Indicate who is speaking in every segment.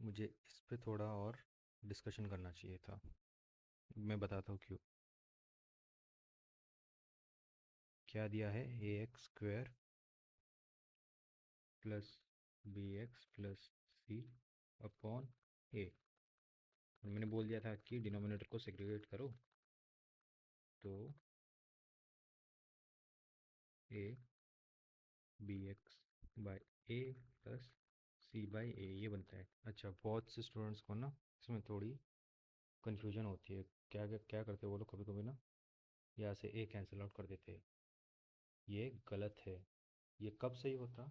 Speaker 1: मुझे इस पे थोड़ा और डिस्कशन करना चाहिए था। मैं बताता हूँ क्यों। क्या दिया है? A x square plus B x plus C upon A. मैंने बोल दिया था कि डिनोमिनेटर को सेग्रीगेट करो, तो A B x by A plus C by A ये बनता है। अच्छा, बहुत से स्टूडेंट्स को ना इसमें थोड़ी कन्फ्यूजन होती है। क्या क्या क्या करते हैं वो लोग, कभी कभी ना यहाँ से ए कैंसिल आउट कर देते हैं। ये गलत है। ये कब सही होता?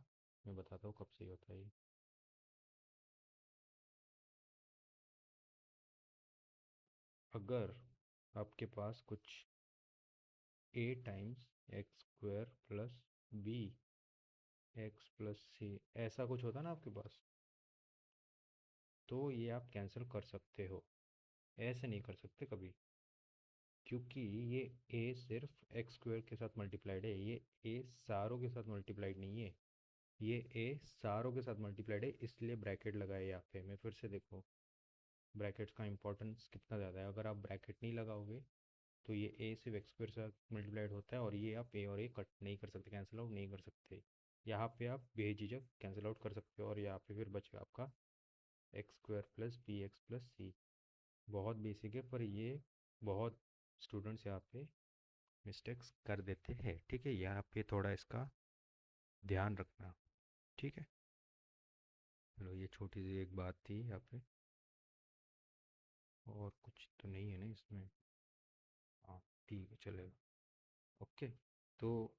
Speaker 1: मैं बताता हूँ कब सही होता है ये। अगर आपके पास कुछ A times x square plus B x plus C ऐसा कुछ होता ना आपके पास, तो ये आप कैंसिल कर सकते हो। ऐसे नहीं कर सकते कभी, क्योंकि ये ए सिर्फ एक्स स्क्वायर के साथ मल्टीप्लाइड है। ये ए सारों के साथ मल्टीप्लाइड नहीं है। ये ए सारों के साथ मल्टीप्लाइड है, इसलिए ब्रैकेट लगाए यहाँ पे। मैं फिर से देखो ब्रैकेट्स का इंपॉर्टेंस कितना ज़्यादा है। अगर आप ब्रैकेट नहीं लगाओगे तो ये ए सिर्फ एक्स स्क्वायर के साथ मल्टीप्लाइड होता है, और ये आप ए और ए कट नहीं कर सकते, कैंसिल आउट नहीं कर सकते। यहाँ पे आप बेझिझक कैंसिल आउट कर सकते हो, और यहाँ पे फिर बचेगा आपका x square plus B x plus C. बहुत बेसिक है, पर ये बहुत स्टूडेंट्स यहाँ पे मिस्टेक्स कर देते हैं। ठीक है, यहाँ पे थोड़ा इसका ध्यान रखना। ठीक है, चलो ये छोटी सी एक बात थी यहाँ पे। और कुछ तो नहीं है ना इसमें? हाँ, ठीक है, चलेगा। ओके, तो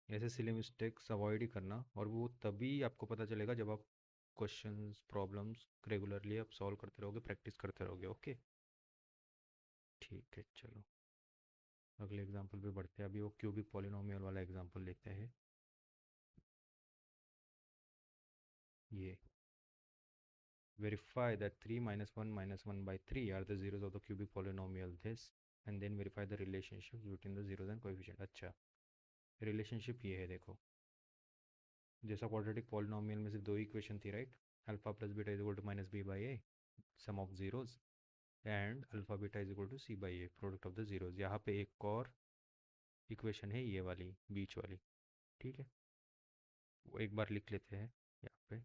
Speaker 1: ऐसे सिली मिस्टेक्स अवॉइड ही करना, और वो तभी आपको पता चलेगा जब आप क्वेश्चंस प्रॉब्लम्स रेगुलरली आप सॉल्व करते रहोगे, प्रैक्टिस करते रहोगे। ओके, ठीक है, चलो अगले एग्जांपल पे बढ़ते हैं। अभी वो क्यूबिक पॉलिनोमियल वाला एग्जांपल लेते हैं। ये verify that 3 minus 1 minus 1 by 3 are the zeros of the cubic polynomial this, and then verify the relationship between the zeros and coefficient। अच्छा, रिलेशनशिप ये है देखो। जैसा क्वाड्रेटिक पॉलिनोमियल में सिर्फ दो इक्वेशन थी, right? Alpha plus beta is equal to minus B by A sum of zeros, and alpha beta is equal to C by A product of the zeros. यहाँ पे एक और इक्वेशन है, ये वाली बीच वाली। ठीक है, वो एक बार लिख लेते हैं यहाँ पे।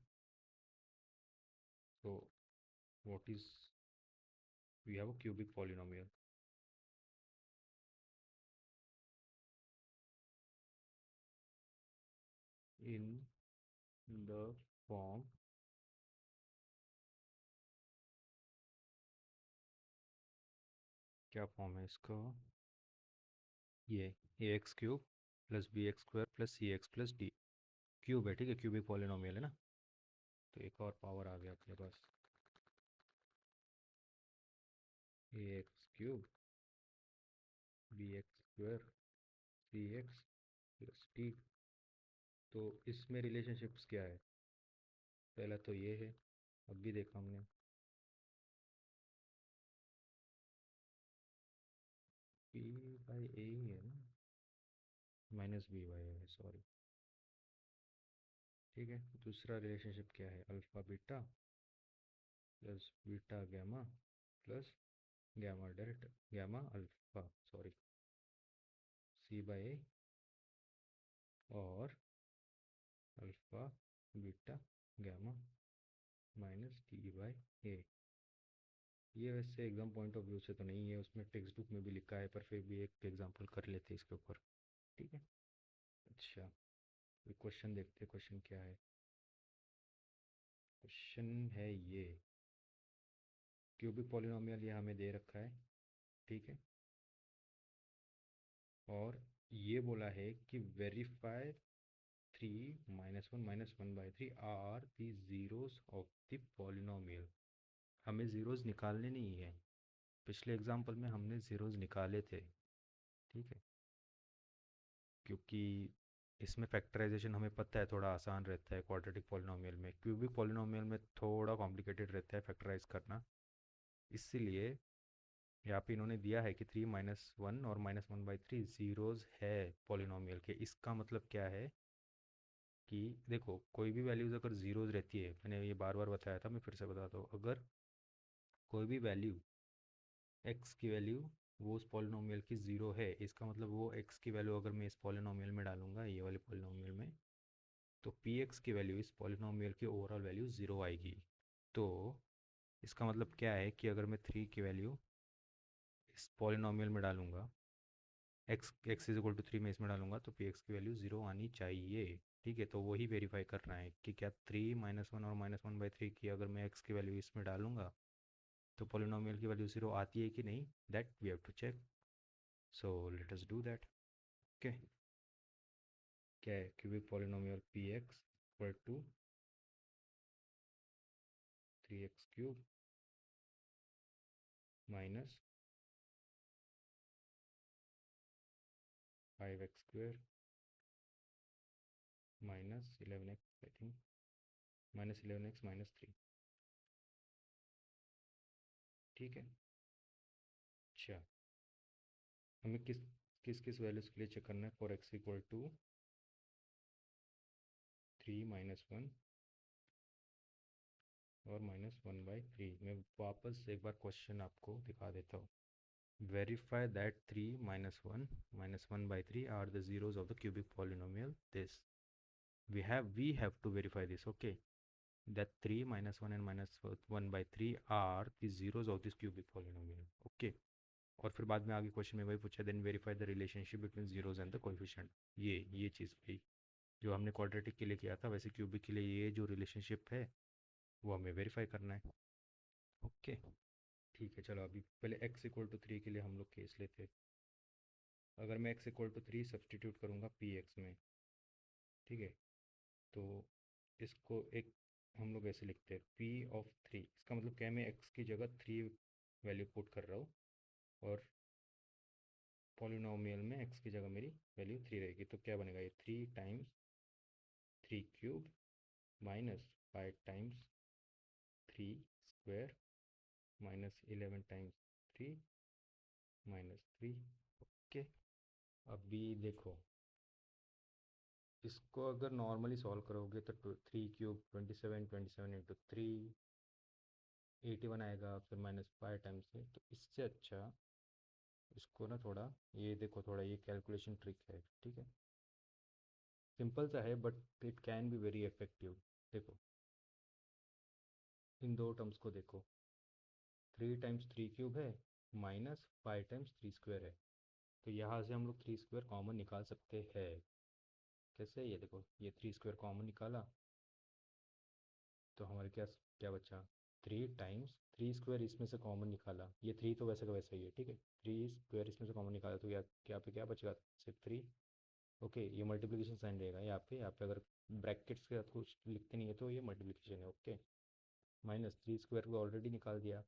Speaker 1: तो what is, we have a cubic polynomial in the form, क्या फॉर्म है इसका? ये A x cube plus B x square plus C x plus D cube है। ठीक है, क्यूबिक पॉलिनोमियल है ना। तो एक और पावर आ गया अपने पास, A x cube B x square C x plus D. तो इसमें रिलेशनशिप्स क्या है? पहला तो ये है, अब भी देखा हमने, पी बाई ए ही है ना, minus B by A, sorry. ठीक है, दूसरा रिलेशनशिप क्या है? Alpha beta plus beta gamma plus gamma delta gamma alpha, sorry, C by A और alpha beta gamma minus T by A. ये वैसे एग्जाम पॉइंट ऑफ व्यू से तो नहीं है, उसमें टेक्स्ट बुक में भी लिखा है, पर फिर भी एक एग्जांपल कर लेते हैं इसके ऊपर। ठीक है, अच्छा, क्वेश्चन देखते हैं, क्वेश्चन क्या है। क्वेश्चन है ये, क्यूबिक पॉलिनोमियल ये हमें दे रखा है। ठीक है, और ये बोला है कि verify 3 - 1 - 1/3 are the zeros of the polynomial. हमें जीरोस निकालने नहीं है, पिछले एग्जाम्पल में हमने जीरोस निकाले थे। ठीक है, क्योंकि इसमें फैक्टराइजेशन हमें पता है थोड़ा आसान रहता है क्वाड्रेटिक पॉलिनोमियल में। क्यूबिक पॉलिनोमियल में थोड़ा कॉम्प्लिकेटेड रहता है फैक्टराइज करना। इसीलिए यहाँ पे इन्होंने दिया है कि 3 - 1 और -1/3 जीरोज है पॉलिनोमियल के। इसका मतलब क्या है? कि देखो कोई भी वैल्यूज़ अगर ज़ीरोज़ रहती है, मैंने ये बार बार बताया था, मैं फिर से बताता हूँ, अगर कोई भी वैल्यू x की वैल्यू वो उस पॉलिनोमियल की ज़ीरो है, इसका मतलब वो x की वैल्यू अगर मैं इस पॉलिनोमियल में डालूंगा, ये वाले पॉलिनोमियल में, तो px की वैल्यू इस पॉलिनोमियल की ओवरऑल वैल्यू ज़ीरो आएगी। तो इसका मतलब क्या है कि अगर मैं 3 की वैल्यू इस पॉलिनोमियल में डालूंगा, x इज इक्वल टू 3 में इसमें डालूंगा, तो px की वैल्यू ज़ीरो आनी चाहिए। ठीक है, तो वही वेरीफाई करना है कि क्या 3 - 1 और -1/3 की अगर मैं x की वैल्यू इसमें डालूंगा तो पॉलिनोमियल की वैल्यू ज़ीरो आती है कि नहीं, that we have to check. So let us do that. Okay, क्या है, cubic polynomial px equal to 3x³ minus 5x² minus 11x, I think -11x - 3। ठीक है, अच्छा, हमें किस किस किस वैल्यूज़ के लिए चेक करना है, फॉर x इक्वल टू 3 - 1 और -1/3। मैं वापस एक बार क्वेश्चन आपको दिखा देता हूँ। Verify that 3 - 1 -1/3 are the zeros of the cubic polynomial this, we have to verify this, okay, that 3 - 1 and -1/3 are the zeros of this cubic polynomial, okay। और फिर बाद में आगे क्वेश्चन में वही पूछा, then verify the relationship between zeros and the coefficient. ये चीज़ भाई जो हमने क्वाड्रेटिक के लिए किया था, वैसे क्यूबिक के लिए ये जो रिलेशनशिप है वो हमें वेरीफाई करना है। ओके, ठीक है, चलो अभी पहले x इक्वल टू 3 के लिए हम लोग केस लेते। अगर मैं x इक्वल टू 3 सब्सटीट्यूट करूँगा px में, ठीक है, तो इसको एक हम लोग ऐसे लिखते हैं p(3), इसका मतलब क्या है, मैं x की जगह 3 वैल्यू पुट कर रहा हूँ और पॉलिनोमियल में x की जगह मेरी वैल्यू 3 रहेगी। तो क्या बनेगा, ये 3 × 3³ माइनस 5 × 3² -11 × 3 -3। ओके, अभी देखो, इसको अगर नॉर्मली सॉल्व करोगे तो 3³ 27, 27 × 3 81 आएगा, फिर -5 टाइम्स से। तो इससे अच्छा इसको ना थोड़ा, ये देखो, थोड़ा ये कैलकुलेशन ट्रिक है, ठीक है, सिंपल सा है but it can be very effective. देखो, इन दो टर्म्स को देखो, 3 × 3³ है माइनस 5 × 3² है, तो यहाँ से हम लोग 3² कॉमन निकाल सकते हैं। कैसे, ये देखो, ये 3² कॉमन निकाला तो हमारे क्या क्या बचा, 3 × 3² इसमें से कॉमन निकाला, ये 3 तो वैसे का वैसा ही है, ठीक है, 3² इसमें से कॉमन निकाला तो क्या पे क्या बचेगा, सिर्फ 3। ओके, ये मल्टीप्लिकेशन साइन रहेगा यहाँ पे अगर ब्रैकेट्स के साथ कुछ लिखते नहीं है तो ये मल्टीप्लिकेशन है, ओके। माइनस 3² को ऑलरेडी निकाल दिया,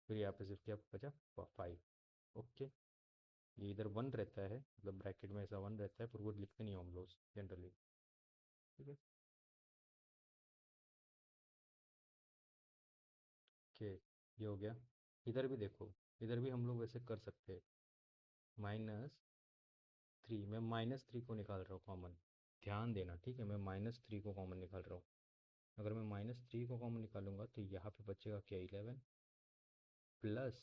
Speaker 1: फिर यहाँ पे सिर्फ क्या बचा, 5। ओके, ये इधर 1 रहता है, मतलब ब्रैकेट में ऐसा 1 रहता है, पर वो लिखते नहीं हम लोग जनरली, ठीक है। ओके, ये हो गया। इधर भी देखो, इधर भी हम लोग वैसे कर सकते हैं, -3, मैं -3 को निकाल रहा हूँ कॉमन, ध्यान देना, ठीक है, मैं -3 को कॉमन निकाल रहा हूँ। अगर मैं -3 को कॉमन निकालूंगा तो यहाँ पे बचेगा क्या, 11 +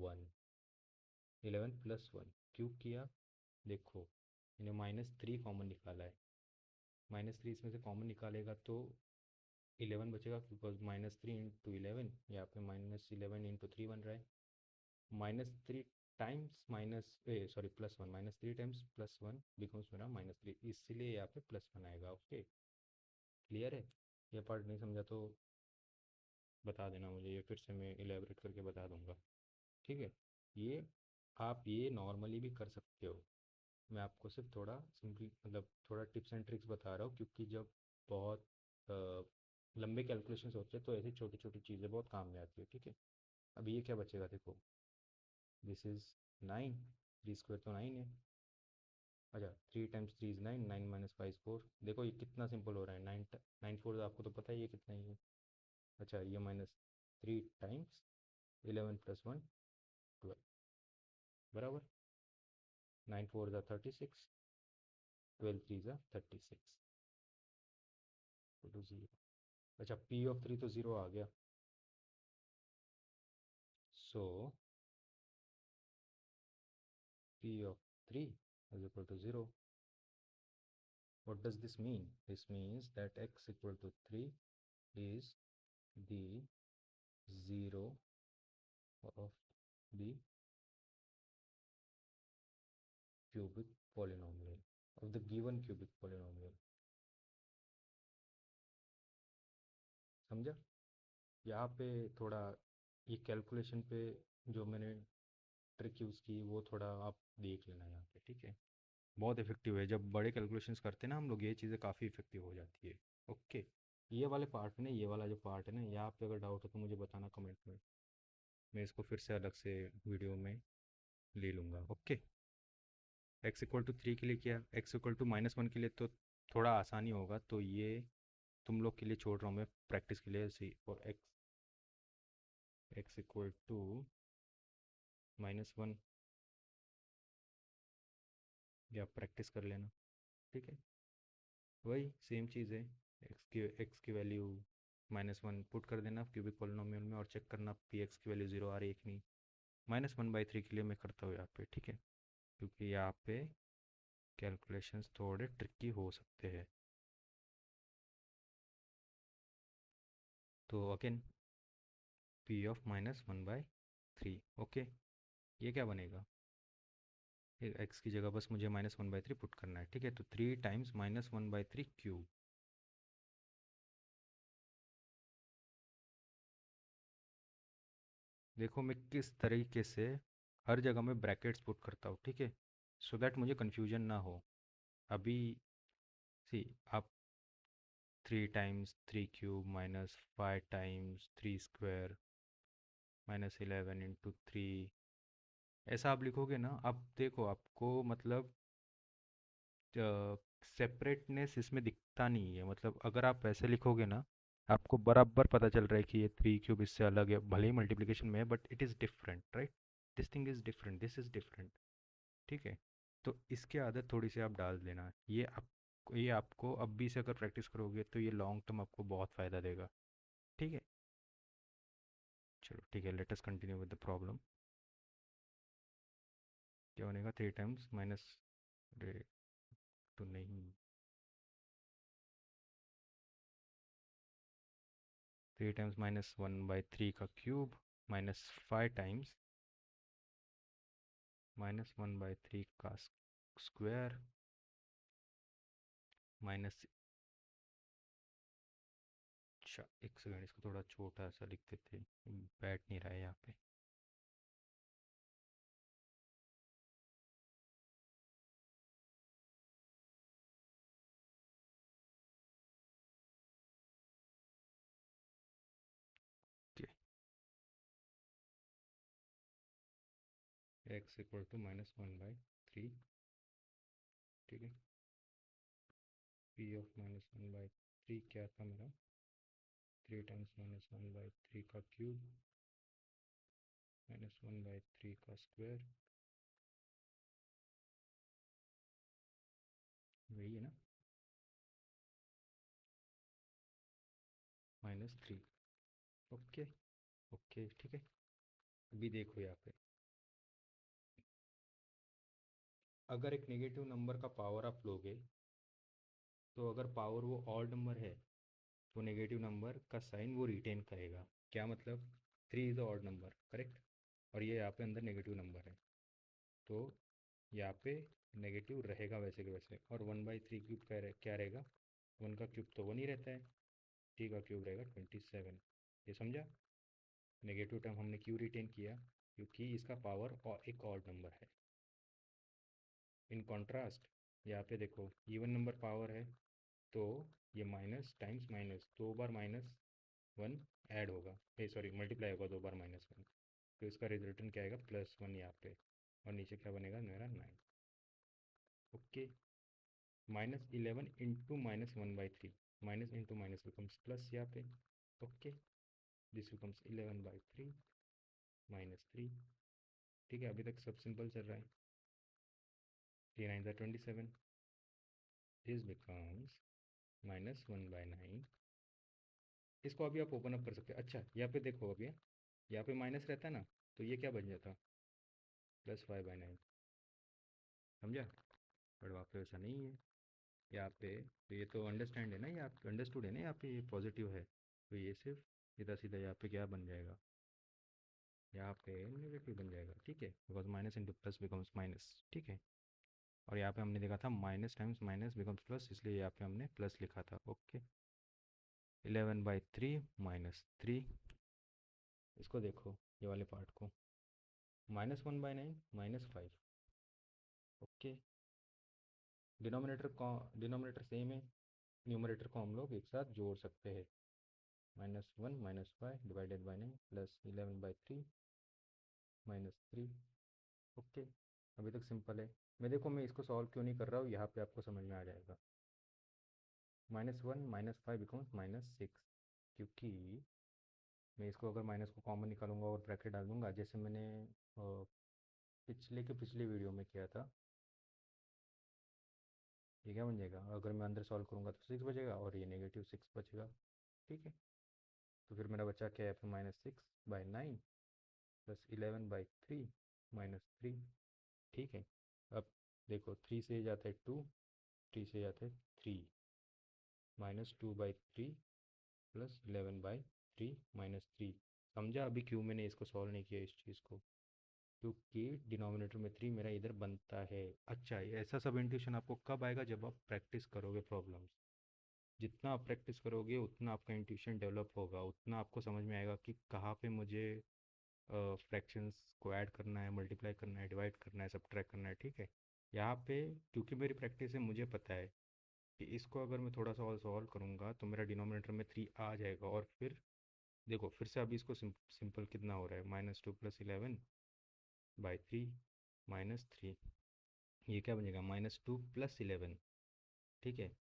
Speaker 1: 1, 11 + 1 क्यों किया, देखो, मैंने -3 कॉमन निकाला है, -3 इसमें से कॉमन निकालेगा तो 11 बचेगा, बिकॉज -3 × 11, यहाँ पे -11 × 3 बन रहा है, -3 times minus sorry +1, -3 times +1 becomes मेरा -3, इसलिए यहाँ पे +1 आएगा। ओके, क्लियर है, ये पार्ट नहीं समझा तो बता देना मुझे, ये फिर से मैं इलेबरेट करके बता दूंगा, ठीक है। ये आप ये नॉर्मली भी कर सकते हो, मैं आपको सिर्फ थोड़ा सिंपली, मतलब थोड़ा टिप्स एंड ट्रिक्स बता रहा हूँ, क्योंकि जब बहुत लंबे कैलकुलेशंस होते हैं तो ऐसी छोटी छोटी चीज़ें बहुत काम में आती है, ठीक है। अब ये क्या बचेगा, देखो, दिस इज़ 9, 3² तो 9 है। अच्छा, 3 × 3 = 9, 9 - 5 = 4। देखो ये कितना सिंपल हो रहा है, 9 9 4 आपको तो पता ही है कितना ही है। अच्छा, ये -3 टाइम्स 11 + 1 12 बराबर 9 4 = 36, 12 3 = 36। Equal to 0। अच्छा, पी ऑफ 3 तो 0 आ गया। So P of 3 is equal to 0। What does this mean? This means that x equal to 3 is the 0 of the cubic polynomial, of the given cubic polynomial. समझा? यहाँ पे थोड़ा ये calculation पे जो मैंने ट्रिक यूज़ की वो थोड़ा आप देख लेना यहाँ पे, ठीक है? बहुत इफेक्टिव है जब बड़े कैलकुलेशंस करते हैं ना हम लोग, ये चीज़ें काफ़ी इफेक्टिव हो जाती है। ओके, ये वाले पार्ट में, ये वाला जो पार्ट है ना, यहाँ पे अगर डाउट हो तो मुझे बताना कमेंट में, मैं इसको फिर से अलग से वीडियो में ले लूँगा। ओके, एक्स इक्वल टू 3 के लिए किया, एक्स इक्वल टू -1 के लिए तो थोड़ा आसानी होगा, तो ये तुम लोग के लिए छोड़ रहा हूँ मैं प्रैक्टिस के लिए। सी फॉर एक्स इक्वल टू -1, या प्रैक्टिस कर लेना, ठीक है? वही सेम चीज़ है, एक्स की वैल्यू -1 पुट कर देना क्यूबिक पोलिनोमियल में, और चेक करना पी एक्स की वैल्यू 0 आ रही है कि नहीं। -1/3 के लिए मैं करता हूँ यहाँ पे, ठीक है? क्योंकि यहाँ पे कैलकुलेशंस थोड़े ट्रिकी हो सकते हैं। तो अगेन पी ऑफ -1/3। ओके, ये क्या बनेगा? एक्स की जगह बस मुझे -1/3 पुट करना है, ठीक है? तो 3 टाइम्स -1/3 क्यूब। देखो मैं किस तरीके से हर जगह में ब्रैकेट्स पुट करता हूँ, ठीक है? सो दैट मुझे कन्फ्यूजन ना हो। अभी सी आप 3 टाइम्स 3 क्यूब -5 टाइम्स 3 स्क्वायर -11 × 3, ऐसा आप लिखोगे ना, अब देखो आपको मतलब सेपरेटनेस इसमें दिखता नहीं है। मतलब अगर आप ऐसे लिखोगे ना, आपको बराबर पता चल रहा है कि ये 3 क्यूब इससे अलग है, भले ही मल्टीप्लिकेशन में है, but it is different, right? This thing is different, this is different, ठीक है? तो इसकी आदत थोड़ी सी आप डाल देना, ये आपको अब भी से अगर प्रैक्टिस करोगे तो ये लॉन्ग टर्म आपको बहुत फ़ायदा देगा, ठीक है? चलो ठीक है, let us continue with the problem. क्या बनेगा? 3 टाइम्स माइनस, तो नहीं, 3 टाइम्स -1/3 का क्यूब -5 टाइम्स -1/3 का स्क्वायर माइनस। अच्छा एक सेकंड, इसको थोड़ा छोटा सा लिख देते, बैठ नहीं रहा है यहाँ पे। एक्स इक्वल टू -1/3, ठीक है? पी ऑफ -1/3 क्या था मेरा? 3 टाइम्स -1/3 का क्यूब -1/3 का स्क्वायर, वही है ना, -3। ओके, ओके ठीक है। अभी देखो यहाँ पे, अगर एक नेगेटिव नंबर का पावर आप लोगे, तो अगर पावर वो ऑड नंबर है तो नेगेटिव नंबर का साइन वो रिटेन करेगा। क्या मतलब? 3 is a odd number, correct? और ये यहाँ पे अंदर नेगेटिव नंबर है, तो यहाँ पे नेगेटिव रहेगा वैसे के वैसे। और 1/3 क्यूब क्या रहेगा? 1 का क्यूब तो 1 ही रहता है, 3 का क्यूब रहेगा 27। ये समझा? नेगेटिव टर्म हमने क्यों रिटेन किया? क्योंकि इसका पावर एक ऑड नंबर है। इन कॉन्ट्रास्ट यहाँ पे देखो, इवन नंबर पावर है, तो ये माइनस टाइम्स माइनस, 2 बार -1 ऐड होगा, ए सॉरी मल्टीप्लाई होगा 2 बार -1, तो इसका रिजल्टेंट क्या आएगा? +1 यहाँ पे, और नीचे क्या बनेगा मेरा? 9। Okay, -11 × -1/3, minus into minus becomes plus यहाँ पे। ओके, दिस बिकम्स 11/3 -3, ठीक है? अभी तक सब सिंपल चल रहा है। 3 9 27, दिस बिकम्स -1/9। इसको अभी आप ओपन अप कर सकते हैं। अच्छा, यहाँ पे देखो, अभी यहाँ पे माइनस रहता है ना, तो ये क्या बन जाता? +5/9। समझा? पर वहाँ पे ऐसा नहीं है यहाँ पे। तो ये तो अंडरस्टैंड है ना, ये आप अंडरस्टूड है ना, यहाँ पे ये पॉजिटिव है। तो ये सिर्फ सीधा सीधा यहाँ पे क्या बन जाएगा, यहाँ पे नेगेटिव बन जाएगा। ठीक है, because minus into plus becomes minus. ठीक है, और यहाँ पे हमने देखा था minus times minus becomes plus, इसलिए यहाँ पे हमने प्लस लिखा था। ओके, 11/3 -3। इसको देखो, ये वाले पार्ट को, -1/9 -5। ओके, डिनोमिनेटर सेम है, न्यूमरेटर को हम लोग एक साथ जोड़ सकते हैं। -1 -5 डिवाइडेड बाई 9 प्लस 11/3 -3। ओके, अभी तक सिंपल है। मैं इसको सॉल्व क्यों नहीं कर रहा हूँ, यहाँ पे आपको समझ में आ जाएगा। -1 -5 बिकम्स -6, क्योंकि मैं इसको अगर माइनस को कॉमन निकालूंगा और ब्रैकेट डाल दूंगा, जैसे मैंने पिछले वीडियो में किया था। ये क्या बन जाएगा, अगर मैं अंदर सॉल्व करूंगा तो 6 बचेगा, और ये -6 बचेगा। ठीक है, तो फिर मेरा बचा क्या है, फिर -6/9 प्लस 11/3 -3। ठीक है, अब देखो, 3 से जाता है 2, 3 से जाता है 3, -2/3 प्लस 11/3 -3। समझा अभी क्यों मैंने इसको सॉल्व नहीं किया इस चीज़ को? क्योंकि डिनोमिनेटर में 3 मेरा इधर बनता है। अच्छा, ये ऐसा सब इंट्यूशन आपको कब आएगा, जब आप प्रैक्टिस करोगे प्रॉब्लम्स। जितना आप प्रैक्टिस करोगे उतना आपका इंट्यूशन डेवलप होगा, उतना आपको समझ में आएगा कि कहाँ पे मुझे फ्रैक्शंस को ऐड करना है, मल्टीप्लाई करना है, डिवाइड करना है, सब्ट्रैक्ट करना है। ठीक है, यहाँ पे क्योंकि मेरी प्रैक्टिस है, मुझे पता है कि इसको अगर मैं थोड़ा सा और सॉल्व करूँगा तो मेरा डिनोमिनेटर में 3 आ जाएगा। और फिर देखो, फिर से अभी इसको सिंपल कितना हो रहा है, -2 + 11/3 -3। ये क्या बनेगा, -2 + 11। ठीक है,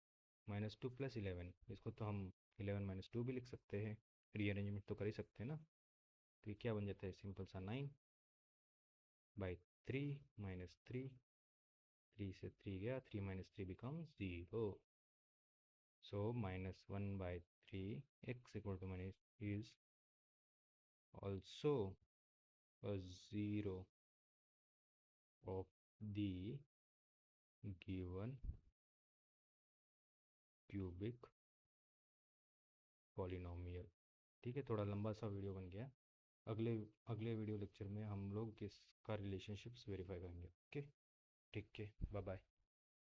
Speaker 1: -2 + 11, इसको तो हम 11 - 2 भी लिख सकते हैं, रीअरेंजमेंट तो कर ही सकते हैं ना। तो ये क्या बन जाता है, सिंपल सा 9/3 -3। 3 से 3 गया, 3 - 3 becomes 0। So -1/3 x equal to minus is also a 0 of the given cubic polynomial। ठीक है, थोड़ा लंबा सा वीडियो बन गया। अगले अगले वीडियो लेक्चर में हम लोग इसका रिलेशनशिप्स वेरीफाई करेंगे। ओके, ठीक है, बाय बाय।